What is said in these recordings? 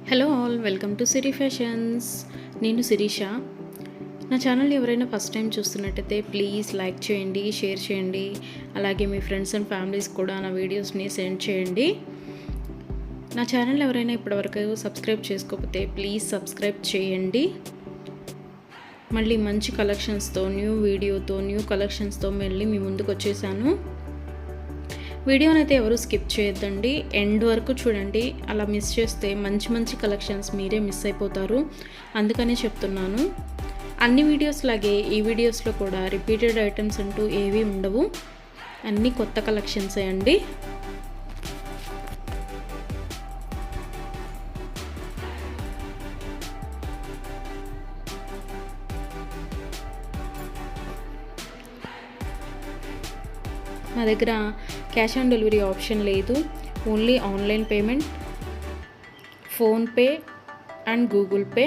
Hello all, welcome to Siri fashions. నేను శిరీష. నా channel ఎవరైనా ఫస్ట్ టైం చూస్తున్నట్టయితే ప్లీజ్ లైక్ చేయండి, షేర్ చేయండి. అలాగే మీ ఫ్రెండ్స్ అండ్ ఫ్యామిలీస్ కూడా నా వీడియోస్ని సెండ్ చేయండి. నా ఛానల్ ఎవరైనా ఇప్పటివరకు సబ్స్క్రైబ్ చేసుకోకపోతే ప్లీజ్ సబ్స్క్రైబ్ చేయండి. మళ్ళీ మంచి కలెక్షన్స్తో, న్యూ వీడియోతో, న్యూ కలెక్షన్స్తో మళ్ళీ మీ ముందుకు వచ్చేసాను. వీడియోని అయితే ఎవరు స్కిప్ చేయొద్దండి, ఎండ్ వరకు చూడండి. అలా మిస్ చేస్తే మంచి మంచి కలెక్షన్స్ మీరే మిస్ అయిపోతారు. అందుకనే చెప్తున్నాను. అన్ని వీడియోస్ లాగే ఈ వీడియోస్లో కూడా రిపీటెడ్ ఐటమ్స్ అంటూ ఏవీ ఉండవు, అన్నీ కొత్త కలెక్షన్సే అండి. మా దగ్గర క్యాష్ ఆన్ డెలివరీ ఆప్షన్ లేదు, only online payment, PhonePe and Google pay.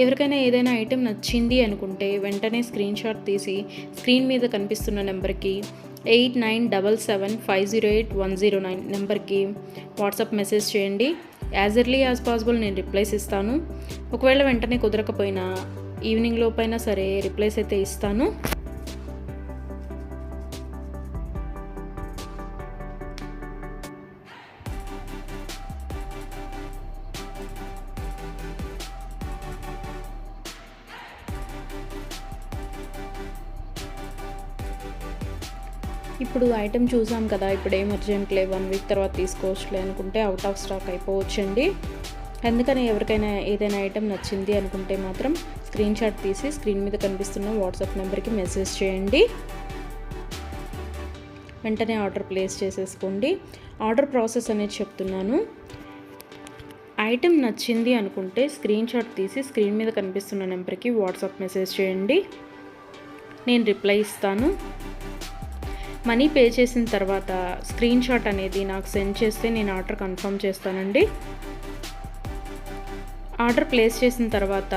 ఎవరికైనా ఏదైనా ఐటెం నచ్చింది అనుకుంటే వెంటనే స్క్రీన్ షాట్ తీసి స్క్రీన్ మీద కనిపిస్తున్న నెంబర్కి 8977508109 నెంబర్కి వాట్సాప్ మెసేజ్ చేయండి. యాజ్ ఎర్లీ యాజ్ పాసిబుల్ నేను రిప్లైస్ ఇస్తాను. ఒకవేళ వెంటనే కుదరకపోయినా ఈవినింగ్ లోపైనా సరే రిప్లైస్ అయితే ఇస్తాను. ఇప్పుడు ఐటెం చూసాం కదా, ఇప్పుడు ఏం అర్జెంట్లే, 1 వీక్ తర్వాత తీసుకోవచ్చులే అనుకుంటే అవుట్ ఆఫ్ స్టాక్ అయిపోవచ్చండి. అందుకని ఎవరికైనా ఏదైనా ఐటెం నచ్చింది అనుకుంటే మాత్రం స్క్రీన్ షాట్ తీసి స్క్రీన్ మీద కనిపిస్తున్న వాట్సాప్ నెంబర్కి మెసేజ్ చేయండి. వెంటనే ఆర్డర్ ప్లేస్ చేసేసుకోండి. ఆర్డర్ ప్రాసెస్ అనేది చెప్తున్నాను. ఐటెం నచ్చింది అనుకుంటే స్క్రీన్ షాట్ తీసి స్క్రీన్ మీద కనిపిస్తున్న నెంబర్కి వాట్సాప్ మెసేజ్ చేయండి, నేను రిప్లై ఇస్తాను. మనీ పే చేసిన తర్వాత స్క్రీన్ షాట్ అనేది నాకు సెండ్ చేస్తే నేను ఆర్డర్ కన్ఫర్మ్ చేస్తానండి. ఆర్డర్ ప్లేస్ చేసిన తర్వాత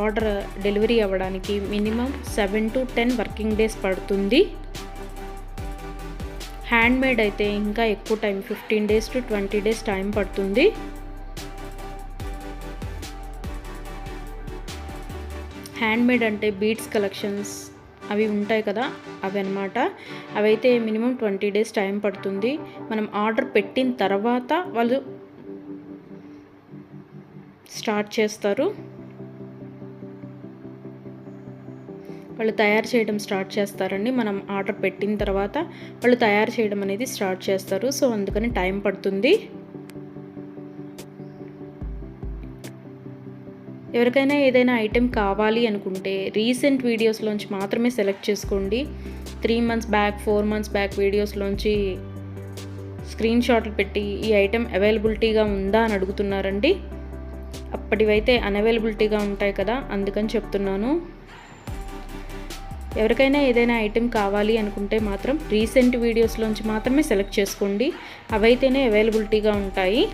ఆర్డర్ డెలివరీ అవ్వడానికి మినిమం 7 to 10 వర్కింగ్ డేస్ పడుతుంది. హ్యాండ్మేడ్ అయితే ఇంకా ఎక్కువ time, 15 days to 20 days time పడుతుంది. హ్యాండ్మేడ్ అంటే బీడ్స్ కలెక్షన్స్ అవి ఉంటాయి కదా, అవి అన్నమాట. అవైతే మినిమం 20 days టైం పడుతుంది. మనం ఆర్డర్ పెట్టిన తర్వాత వాళ్ళు స్టార్ట్ చేస్తారు, వాళ్ళు తయారు చేయడం స్టార్ట్ చేస్తారండి. మనం ఆర్డర్ పెట్టిన తర్వాత వాళ్ళు తయారు చేయడం అనేది స్టార్ట్ చేస్తారు. సో అందుకని టైం పడుతుంది. ఎవరికైనా ఏదైనా ఐటెం కావాలి అనుకుంటే రీసెంట్ వీడియోస్లోంచి మాత్రమే సెలెక్ట్ చేసుకోండి. 3 months బ్యాక్, 4 months బ్యాక్ వీడియోస్లోంచి స్క్రీన్ షాట్లు పెట్టి ఈ ఐటెం అవైలబిలిటీగా ఉందా అని అడుగుతున్నారండి. అప్పటివైతే అన్అవైలబిలిటీగా ఉంటాయి కదా, అందుకని చెప్తున్నాను. ఎవరికైనా ఏదైనా ఐటెం కావాలి అనుకుంటే మాత్రం రీసెంట్ వీడియోస్లోంచి మాత్రమే సెలెక్ట్ చేసుకోండి, అవైతేనే అవైలబిలిటీగా ఉంటాయి.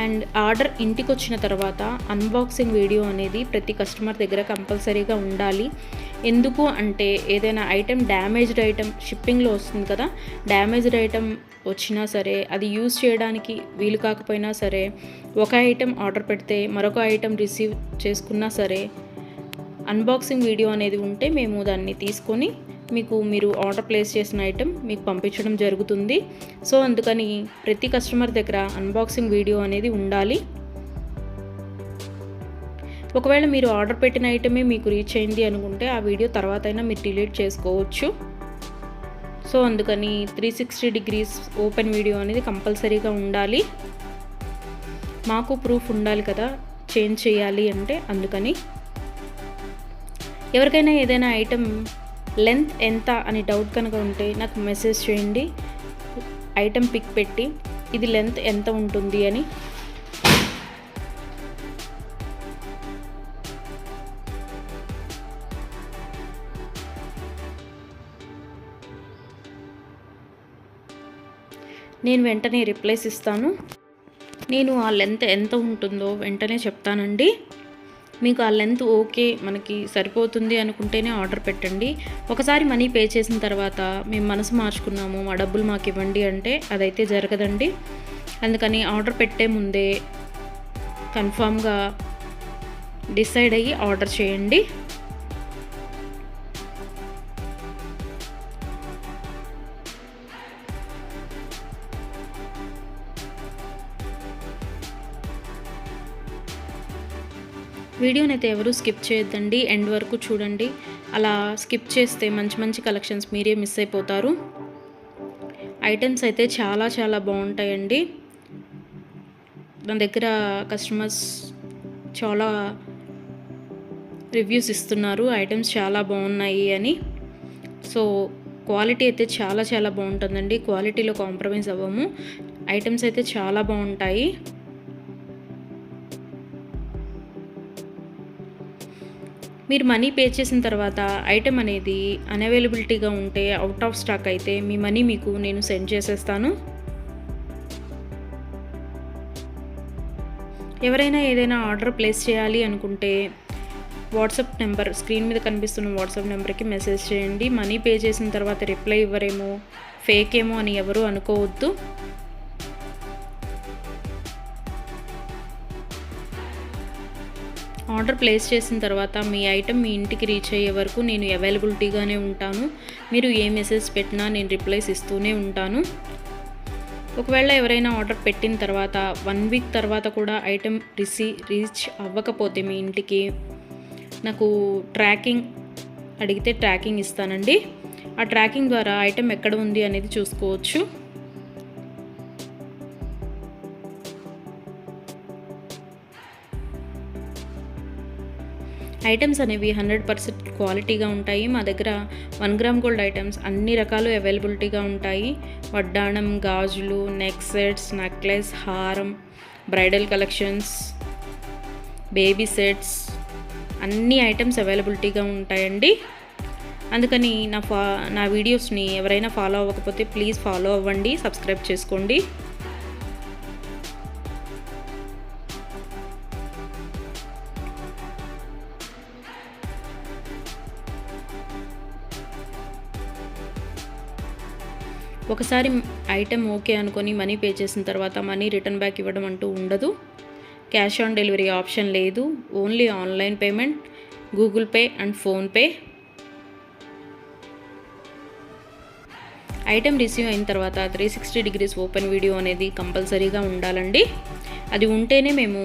అండ్ ఆర్డర్ ఇంటికి వచ్చిన తర్వాత అన్బాక్సింగ్ వీడియో అనేది ప్రతి కస్టమర్ దగ్గర కంపల్సరీగా ఉండాలి. ఎందుకు అంటే ఏదైనా ఐటెం డ్యామేజ్డ్ ఐటెం షిప్పింగ్లో వస్తుంది కదా, డ్యామేజ్డ్ ఐటెం వచ్చినా సరే, అది యూజ్ చేయడానికి వీలు కాకపోయినా సరే, ఒక ఐటెం ఆర్డర్ పెడితే మరొక ఐటెం రిసీవ్ చేసుకున్నా సరే, అన్బాక్సింగ్ వీడియో అనేది ఉంటే మేము దాన్ని తీసుకొని మీరు ఆర్డర్ ప్లేస్ చేసిన ఐటెం మీకు పంపించడం జరుగుతుంది. సో అందుకని ప్రతి కస్టమర్ దగ్గర అన్బాక్సింగ్ వీడియో అనేది ఉండాలి. ఒకవేళ మీరు ఆర్డర్ పెట్టిన ఐటమే మీకు రీచ్ అయింది అనుకుంటే ఆ వీడియో తర్వాత అయినా మీరు డిలీట్ చేసుకోవచ్చు. సో అందుకని 360 degrees ఓపెన్ వీడియో అనేది కంపల్సరీగా ఉండాలి. మాకు ప్రూఫ్ ఉండాలి కదా చేంజ్ చేయాలి అంటే, అందుకని. ఎవరికైనా ఏదైనా ఐటెం లెంత్ ఎంత అని డౌట్ కనుక ఉంటే నాకు మెసేజ్ చేయండి, ఐటెం పిక్ పెట్టి ఇది లెంత్ ఎంత ఉంటుంది అని. నేను వెంటనే రిప్లైస్ ఇస్తాను. నేను ఆ లెంత్ ఎంత ఉంటుందో వెంటనే చెప్తానండి. మీకు ఆ లెంత్ ఓకే, మనకి సరిపోతుంది అనుకుంటేనే ఆర్డర్ పెట్టండి. ఒకసారి మనీ పే చేసిన తర్వాత మేము మనసు మార్చుకున్నాము, మా డబ్బులు మాకు ఇవ్వండి అంటే అదైతే జరగదండి. అందుకని ఆర్డర్ పెట్టే ముందే కన్ఫామ్గా డిసైడ్ అయ్యి ఆర్డర్ చేయండి. వీడియోని అయితే ఎవరు స్కిప్ చేయొద్దండి, ఎండ్ వరకు చూడండి. అలా స్కిప్ చేస్తే మంచి మంచి కలెక్షన్స్ మీరే మిస్ అయిపోతారు. ఐటమ్స్ అయితే చాలా చాలా బాగుంటాయండి. నా దగ్గర కస్టమర్స్ చాలా రివ్యూస్ ఇస్తున్నారు, ఐటమ్స్ చాలా బాగున్నాయి అని. సో క్వాలిటీ అయితే చాలా చాలా బాగుంటుందండి, క్వాలిటీలో కాంప్రమైజ్ అవ్వము. ఐటమ్స్ అయితే చాలా బాగుంటాయి. మీరు మనీ పే చేసిన తర్వాత ఐటెం అనేది అన్అవైలబిలిటీగా ఉంటే, అవుట్ ఆఫ్ స్టాక్ అయితే మీ మనీ మీకు నేను సెండ్ చేసేస్తాను. ఎవరైనా ఏదైనా ఆర్డర్ ప్లేస్ చేయాలి అనుకుంటే వాట్సాప్ నెంబర్, స్క్రీన్ మీద కనిపిస్తున్న వాట్సాప్ నెంబర్కి మెసేజ్ చేయండి. మనీ పే చేసిన తర్వాత రిప్లై ఇవ్వరేమో, ఫేక్ ఏమో అని ఎవరు అనుకోవద్దు. ఆర్డర్ ప్లేస్ చేసిన తర్వాత మీ ఐటెం మీ ఇంటికి రీచ్ అయ్యే వరకు నేను అవైలబిలిటీగానే ఉంటాను. మీరు ఏ మెసేజ్ పెట్టినా నేను రిప్లైస్ ఇస్తూనే ఉంటాను. ఒకవేళ ఎవరైనా ఆర్డర్ పెట్టిన తర్వాత 1 వీక్ తర్వాత కూడా ఐటెం రీచ్ అవ్వకపోతే మీ ఇంటికి నాకు ట్రాకింగ్ అడిగితే ట్రాకింగ్ ఇస్తానండి. ఆ ట్రాకింగ్ ద్వారా ఐటెం ఎక్కడ ఉంది అనేది చూసుకోవచ్చు. ఐటమ్స్ అనేవి 100% క్వాలిటీగా ఉంటాయి. మా దగ్గర 1 గ్రామ్ గోల్డ్ ఐటమ్స్ అన్ని రకాలు అవైలబిలిటీగా ఉంటాయి. వడ్డాణం, గాజులు, నెక్ సెట్స్, నెక్లెస్, హారం, బ్రైడల్ కలెక్షన్స్, బేబీ సెట్స్, అన్ని ఐటమ్స్ అవైలబిలిటీగా ఉంటాయండి. అందుకని నా వీడియోస్ని ఎవరైనా ఫాలో అవ్వకపోతే ప్లీజ్ ఫాలో అవ్వండి, సబ్స్క్రైబ్ చేసుకోండి. ఒకసారి ఐటెం ఓకే అనుకొని మనీ పే చేసిన తర్వాత మనీ రిటర్న్ బ్యాక్ ఇవ్వడం అంటూ ఉండదు. క్యాష్ ఆన్ డెలివరీ ఆప్షన్ లేదు. Only online payment, Google pay and PhonePe. Item receive అయిన తర్వాత 360 డిగ్రీస్ ఓపెన్ వీడియో అనేది కంపల్సరీగా ఉండాలండి. అది ఉంటేనే మేము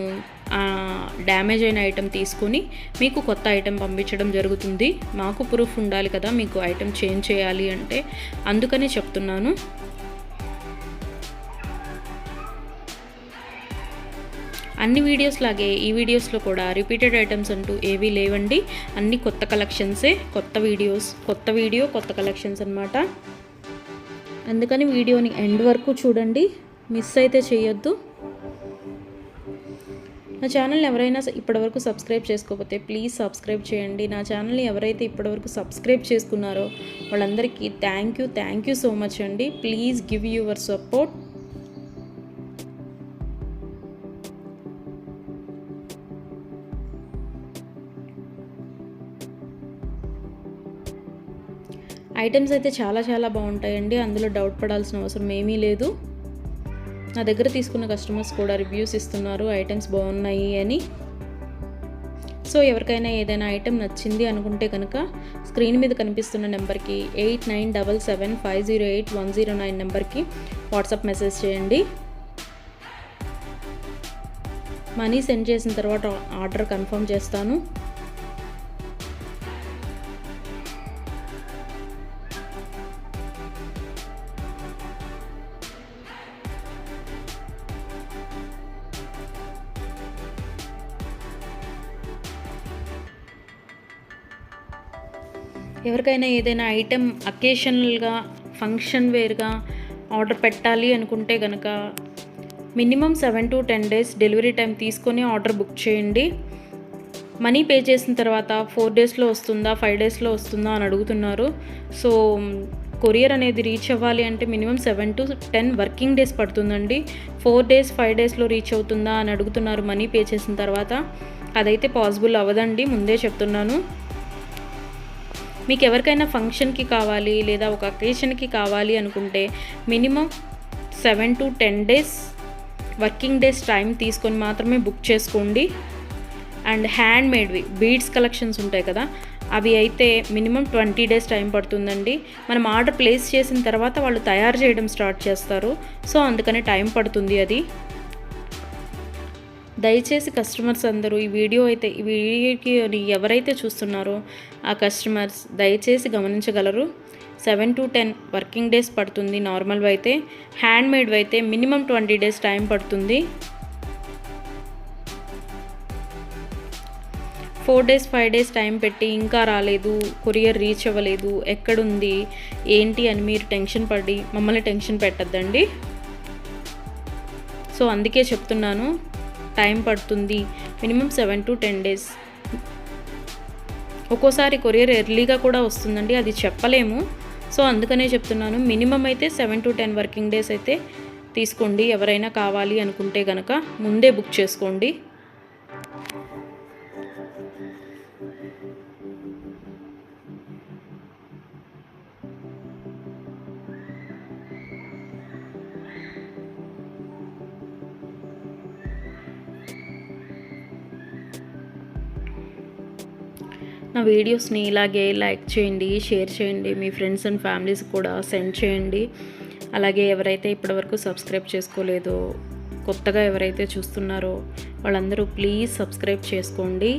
డ్యామేజ్ అయిన ఐటెం తీసుకొని మీకు కొత్త ఐటెం పంపించడం జరుగుతుంది. మాకు ప్రూఫ్ ఉండాలి కదా మీకు ఐటెం చేంజ్ చేయాలి అంటే, అందుకనే చెప్తున్నాను. అన్ని వీడియోస్ లాగే ఈ వీడియోస్లో కూడా రిపీటెడ్ ఐటమ్స్ అంటూ ఏవీ లేవండి. అన్ని కొత్త కలెక్షన్సే, కొత్త వీడియో కొత్త కలెక్షన్స్ అన్నమాట. అందుకని వీడియోని ఎండ్ వరకు చూడండి, మిస్ అయితే చేయొద్దు. నా ఛానల్ని ఎవరైనా ఇప్పటివరకు సబ్స్క్రైబ్ చేసుకోకపోతే ప్లీజ్ సబ్స్క్రైబ్ చేయండి. నా ఛానల్ని ఎవరైతే ఇప్పటివరకు సబ్స్క్రైబ్ చేసుకున్నారో వాళ్ళందరికీ థ్యాంక్ యూ సో మచ్ అండి. Please give your support. Items అయితే చాలా చాలా బాగుంటాయండి, అందులో డౌట్ పడాల్సిన అవసరం ఏమీ లేదు. నా దగ్గర తీసుకున్న కస్టమర్స్ కూడా రివ్యూస్ ఇస్తున్నారు ఐటమ్స్ బాగున్నాయి అని. సో ఎవరికైనా ఏదైనా ఐటెం నచ్చింది అనుకుంటే కనుక స్క్రీన్ మీద కనిపిస్తున్న నెంబర్కి 8977508109 నెంబర్కి వాట్సాప్ మెసేజ్ చేయండి. మనీ సెండ్ చేసిన తర్వాత ఆర్డర్ కన్ఫర్మ్ చేస్తాను. ఎవరికైనా ఏదైనా ఐటెం అకేషనల్గా, ఫంక్షన్ వేర్గా ఆర్డర్ పెట్టాలి అనుకుంటే కనుక minimum 7 to 10 days delivery time తీసుకొని ఆర్డర్ బుక్ చేయండి. మనీ పే చేసిన తర్వాత 4 daysలో వస్తుందా, 5 daysలో వస్తుందా అని అడుగుతున్నారు. సో కొరియర్ అనేది రీచ్ అవ్వాలి అంటే మినిమం 7 to 10 వర్కింగ్ డేస్ పడుతుందండి. 4 days 5 daysలో రీచ్ అవుతుందా అని అడుగుతున్నారు మనీ పే చేసిన తర్వాత. అదైతే పాసిబుల్ అవ్వదండి, ముందే చెప్తున్నాను. మీకు ఎవరికైనా ఫంక్షన్కి కావాలి లేదా ఒక అకేషన్కి కావాలి అనుకుంటే minimum 7 to 10 days working days time తీసుకొని మాత్రమే బుక్ చేసుకోండి. అండ్ హ్యాండ్ మేడ్వి బీడ్స్ కలెక్షన్స్ ఉంటాయి కదా, అవి అయితే మినిమం 20 డేస్ టైం పడుతుందండి. మనం ఆర్డర్ ప్లేస్ చేసిన తర్వాత వాళ్ళు తయారు చేయడం స్టార్ట్ చేస్తారు, సో అందుకని టైం పడుతుంది అది. దయచేసి కస్టమర్స్ అందరూ ఈ వీడియోకి ఎవరైతే చూస్తున్నారో ఆ కస్టమర్స్ దయచేసి గమనించగలరు. 7 to 10 వర్కింగ్ డేస్ పడుతుంది నార్మల్వి అయితే. హ్యాండ్ మేడ్వి అయితే మినిమం 20 డేస్ టైం పడుతుంది. 4 డేస్ 5 డేస్ టైం పెట్టి ఇంకా రాలేదు, కొరియర్ రీచ్ అవ్వలేదు, ఎక్కడుంది ఏంటి అని మీరు టెన్షన్ పడి మమ్మల్ని టెన్షన్ పెట్టద్దండి. సో అందుకే చెప్తున్నాను, టైం పడుతుంది మినిమం 7 to 10 డేస్. ఒక్కోసారి కొరియర్ ఎర్లీగా కూడా వస్తుందండి, అది చెప్పలేము. సో అందుకనే చెప్తున్నాను, మినిమం అయితే 7 to 10 వర్కింగ్ డేస్ అయితే తీసుకోండి. ఎవరైనా కావాలి అనుకుంటే కనుక ముందే బుక్ చేసుకోండి. నా వీడియోస్ని ఇలాగే లైక్ చేయండి, షేర్ చేయండి, మీ ఫ్రెండ్స్ అండ్ ఫ్యామిలీస్ కూడా సెండ్ చేయండి. అలాగే ఎవరైతే ఇప్పటివరకు సబ్స్క్రైబ్ చేసుకోలేదో, కొత్తగా ఎవరైతే చూస్తున్నారో వాళ్ళందరూ ప్లీజ్ సబ్స్క్రైబ్ చేసుకోండి.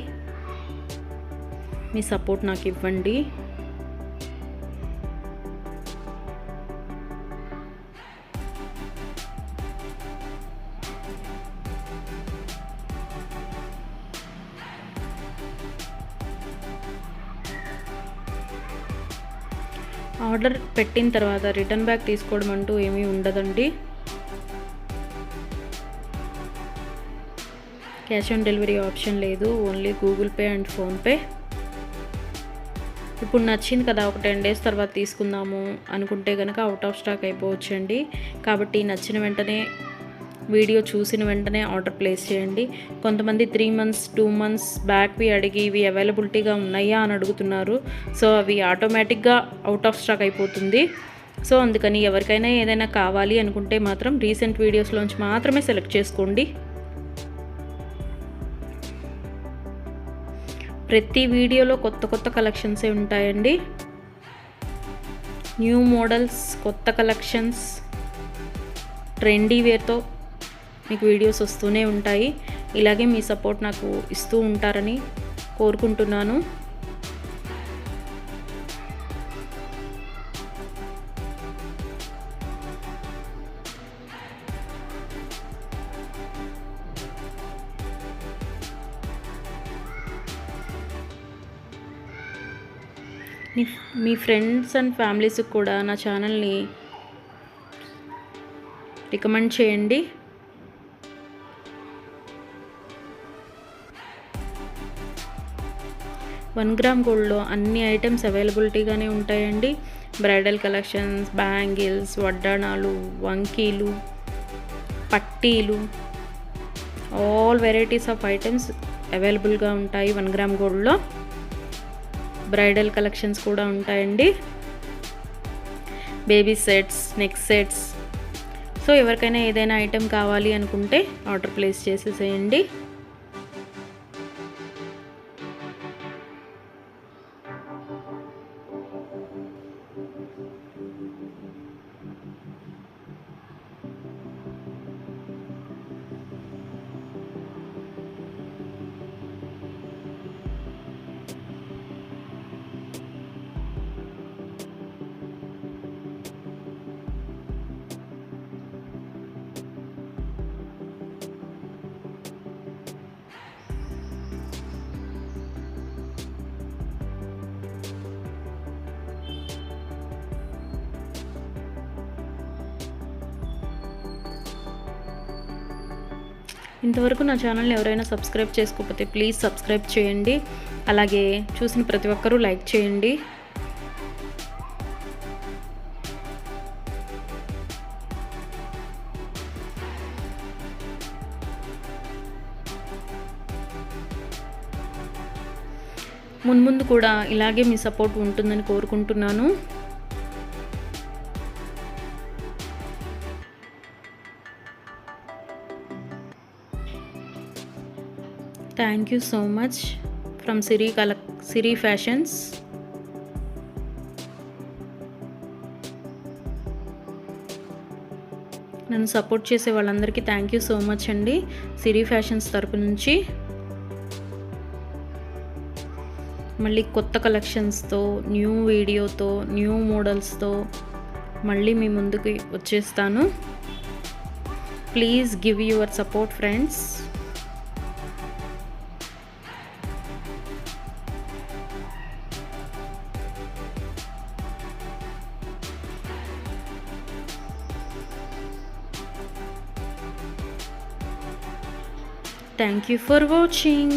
మీ సపోర్ట్ నాకు ఇవ్వండి. ఆర్డర్ పెట్టిన తర్వాత రిటర్న్ బ్యాక్ తీసుకోవడం అంటూ ఏమీ ఉండదండి. క్యాష్ ఆన్ డెలివరీ ఆప్షన్ లేదు, only Google pay and PhonePe. ఇప్పుడు నచ్చింది కదా, ఒక 10 డేస్ తర్వాత తీసుకుందాము అనుకుంటే కనుక అవుట్ ఆఫ్ స్టాక్ అయిపోవచ్చండి. కాబట్టి నచ్చిన వెంటనే, వీడియో చూసిన వెంటనే ఆర్డర్ ప్లేస్ చేయండి. కొంతమంది 3 months 2 months బ్యాక్వి అడిగి ఇవి అవైలబిలిటీగా ఉన్నాయా అని అడుగుతున్నారు. సో అవి ఆటోమేటిక్గా అవుట్ ఆఫ్ స్టాక్ అయిపోతుంది. సో అందుకని ఎవరికైనా ఏదైనా కావాలి అనుకుంటే మాత్రం రీసెంట్ వీడియోస్లోంచి మాత్రమే సెలెక్ట్ చేసుకోండి. ప్రతి వీడియోలో కొత్త కొత్త కలెక్షన్సే ఉంటాయండి. న్యూ మోడల్స్, కొత్త కలెక్షన్స్, ట్రెండీ వేర్తో మీకు వీడియోస్ వస్తూనే ఉంటాయి. ఇలాగే మీ సపోర్ట్ నాకు ఇస్తూ ఉంటారని కోరుకుంటున్నాను. మీ ఫ్రెండ్స్ అండ్ ఫ్యామిలీస్కి కూడా నా ఛానల్ని రికమెండ్ చేయండి. వన్ గ్రామ్ గోల్డ్లో అన్ని ఐటమ్స్ అవైలబిలిటీగానే ఉంటాయండి. బ్రైడల్ కలెక్షన్స్, బ్యాంగిల్స్, వడ్డాణాలు, వంకీలు, పట్టీలు, ఆల్ వెరైటీస్ ఆఫ్ ఐటమ్స్ అవైలబుల్గా ఉంటాయి 1 గ్రామ్ గోల్డ్లో. బ్రైడల్ కలెక్షన్స్ కూడా ఉంటాయండి. Baby sets, neck sets. So ఎవరికైనా ఏదైనా ఐటెం కావాలి అనుకుంటే ఆర్డర్ ప్లేస్ చేసేసేయండి. ఇంతవరకు నా ఛానల్ని ఎవరైనా సబ్స్క్రైబ్ చేసుకోకపోతే ప్లీజ్ సబ్స్క్రైబ్ చేయండి. అలాగే చూసిన ప్రతి ఒక్కరూ లైక్ చేయండి. మున్ముందు కూడా ఇలాగే మీ సపోర్ట్ ఉంటుందని కోరుకుంటున్నాను. Thank you so much from Siri fashions. నన్ను సపోర్ట్ చేసే వాళ్ళందరికీ థ్యాంక్ యూ సో మచ్ అండి. సిరి ఫ్యాషన్స్ తరపు నుంచి మళ్ళీ కొత్త కలెక్షన్స్తో, న్యూ వీడియోతో, న్యూ మోడల్స్తో మళ్ళీ మీ ముందుకు వచ్చేస్తాను. Please give your support friends. Thank you for watching.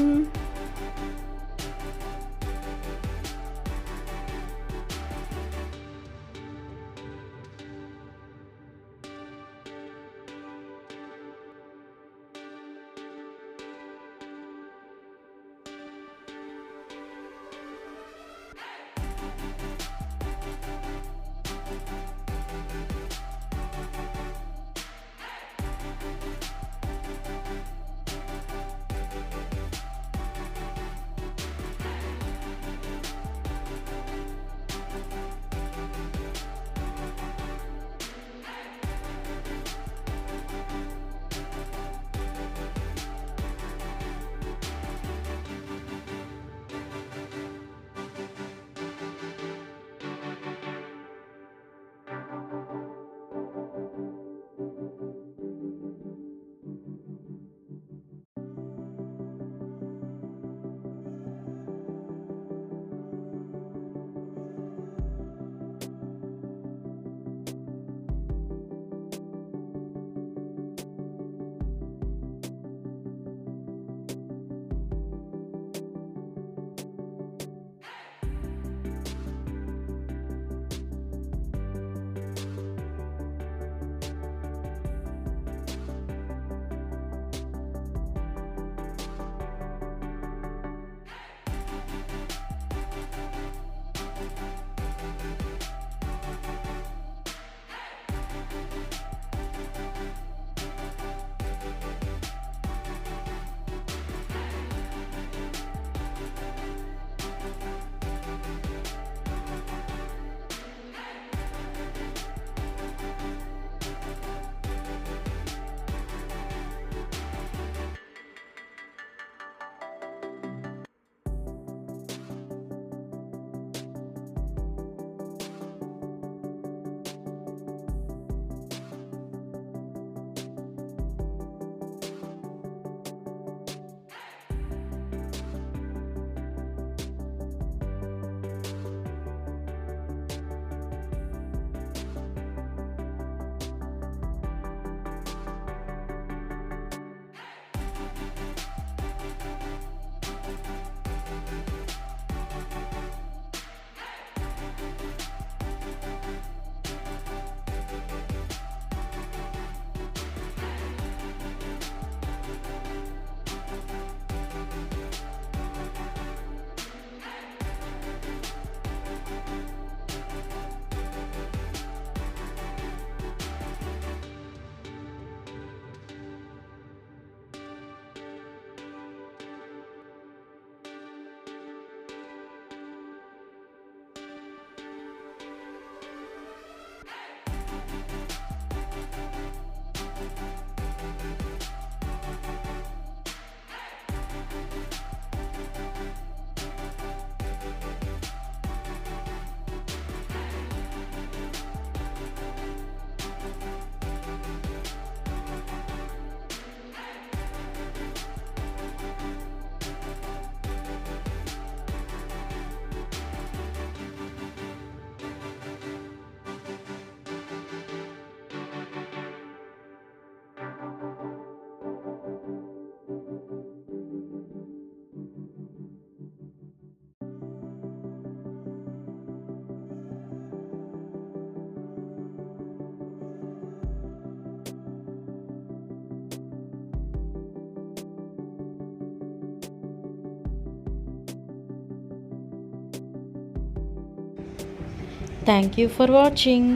Thank you for watching.